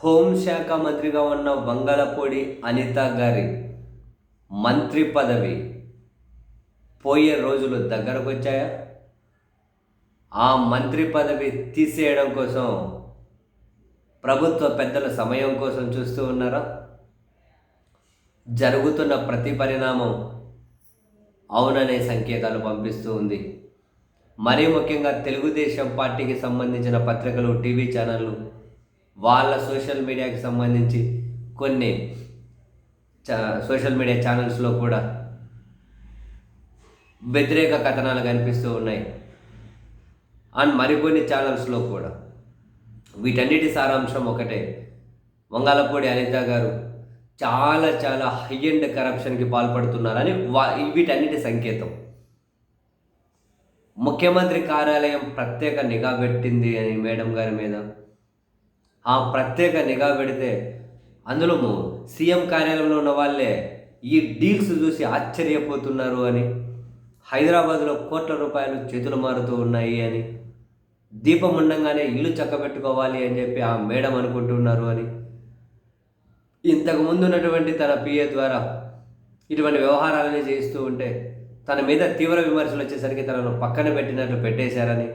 హోంశాఖ మంత్రిగా ఉన్న వంగలపూడి అనిత గారి మంత్రి పదవి పోయే రోజులు దగ్గరకు వచ్చాయా? ఆ మంత్రి పదవి తీసేయడం కోసం ప్రభుత్వ పెద్దల సమయం కోసం చూస్తూ ఉన్నారా? జరుగుతున్న ప్రతి పరిణామం అవుననే సంకేతాలు పంపిస్తూ ఉంది. మరీ ముఖ్యంగా తెలుగుదేశం పార్టీకి సంబంధించిన పత్రికలు, టీవీ ఛానళ్ళు వాళ్ళ సోషల్ మీడియాకి సంబంధించి కొన్ని సోషల్ మీడియా ఛానల్స్లో కూడా వ్యతిరేక కథనాలు కనిపిస్తూ ఉన్నాయి. అండ్ మరికొన్ని ఛానల్స్లో కూడా. వీటన్నిటి సారాంశం ఒకటే, వంగలపూడి అనిత గారు చాలా చాలా హై అండ్ కరప్షన్కి పాల్పడుతున్నారని వీటన్నిటి సంకేతం. ముఖ్యమంత్రి కార్యాలయం ప్రత్యేక నిఘా పెట్టింది అని మేడం గారి మీద. ఆ ప్రత్యేక నిఘా పెడితే అందులో సీఎం కార్యాలయంలో ఉన్న వాళ్ళే ఈ డీల్స్ చూసి ఆశ్చర్యపోతున్నారు అని, హైదరాబాద్లో కోట్ల రూపాయలు చేతులు మారుతూ ఉన్నాయి అని, దీపం ఉండంగానే ఇల్లు చక్కబెట్టుకోవాలి అని చెప్పి ఆ మేడం అనుకుంటున్నారు అని, ఇంతకుముందు ఉన్నటువంటి తన పిఏ ద్వారా ఇటువంటి వ్యవహారాలని చేస్తూ ఉంటే తన మీద తీవ్ర విమర్శలు వచ్చేసరికి తనను పక్కన పెట్టినట్లు పెట్టేశారని,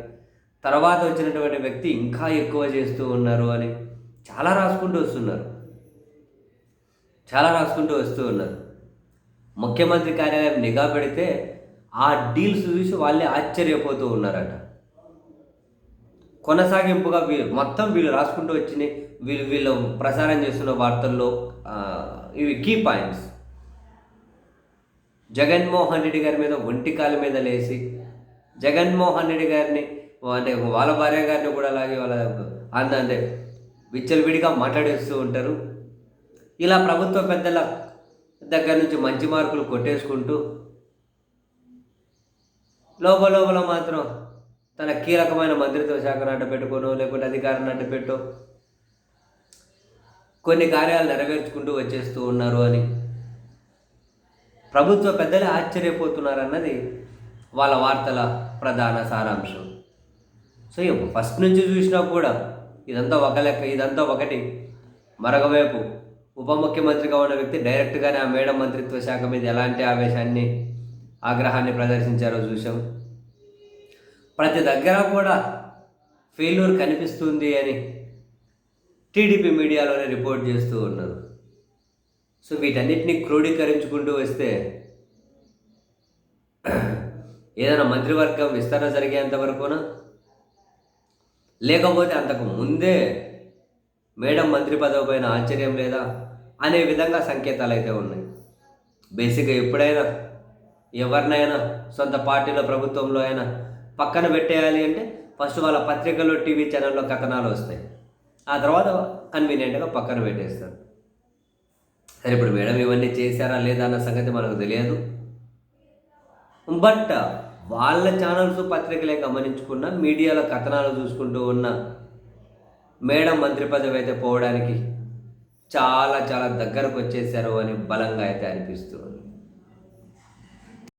తర్వాత వచ్చినటువంటి వ్యక్తి ఇంకా ఎక్కువ చేస్తూ ఉన్నారు అని చాలా రాసుకుంటూ వస్తూ ఉన్నారు. ముఖ్యమంత్రి కార్యాలయం నిఘా పెడితే ఆ డీల్స్ చూసి వాళ్ళే ఆశ్చర్యపోతూ ఉన్నారట. కొనసాగింపుగా వీళ్ళు రాసుకుంటూ వచ్చినాయి. వీళ్ళు ప్రసారం చేస్తున్న వార్తల్లో ఇవి కీ పాయింట్స్. జగన్మోహన్ రెడ్డి గారి మీద ఒంటికాల మీద లేసి, జగన్మోహన్ రెడ్డి గారిని అంటే వాళ్ళ భార్య గారిని కూడా అలాగే వాళ్ళ అంటే విచ్చలవిడిగా మాట్లాడేస్తూ ఉంటారు. ఇలా ప్రభుత్వ పెద్దల దగ్గర నుంచి మంచి మార్కులు కొట్టేసుకుంటూ లోపల మాత్రం తన కీలకమైన మంత్రిత్వ శాఖను అడ్డపెట్టుకోనో లేకుంటే అధికారాన్ని అడ్డపెట్టో కొన్ని కార్యాలు నెరవేర్చుకుంటూ వచ్చేస్తూ ఉన్నారు అని ప్రభుత్వ పెద్దలే ఆశ్చర్యపోతున్నారన్నది వాళ్ళ వార్తల ప్రధాన సారాంశం. సో ఫస్ట్ నుంచి చూసినా కూడా ఇదంతా ఒక లెక్క, ఇదంతా ఒకటి. మరొకవైపు ఉప ముఖ్యమంత్రిగా ఉన్న వ్యక్తి డైరెక్ట్గానే ఆ మేడం మంత్రిత్వ శాఖ మీద ఎలాంటి ఆగ్రహాన్ని ప్రదర్శించారో చూసాం. ప్రతి దగ్గర కూడా ఫెయిల్యూర్ కనిపిస్తుంది అని టీడీపీ మీడియాలోనే రిపోర్ట్ చేస్తూ ఉన్నారు. సో వీటన్నిటిని క్రోడీకరించుకుంటూ వస్తే ఏదైనా మంత్రివర్గం విస్తరణ జరిగేంత వరకునా, లేకపోతే అంతకు ముందే మేడం మంత్రి పదవి పైన ఆశ్చర్యం లేదా అనే విధంగా సంకేతాలు అయితే ఉన్నాయి. బేసిక్గా ఎప్పుడైనా ఎవరినైనా సొంత పార్టీలో ప్రభుత్వంలో అయినా పక్కన పెట్టేయాలి అంటే ఫస్ట్ వాళ్ళ పత్రికల్లో, టీవీ ఛానల్లో కథనాలు వస్తాయి. ఆ తర్వాత కన్వీనియంట్గా పక్కన పెట్టేస్తారు. సరే, ఇప్పుడు మేడం ఇవన్నీ చేశారా లేదా అన్న సంగతి మనకు తెలియదు. బట్ వాళ్ళ ఛానల్స్, పత్రికలే గమనించుకున్న, మీడియాలో కథనాలు చూసుకుంటూ ఉన్న మేడం మంత్రి పదవి అయితే పోవడానికి చాలా చాలా దగ్గరకు వచ్చేసారు అని బలంగా అయితే అనిపిస్తుంది.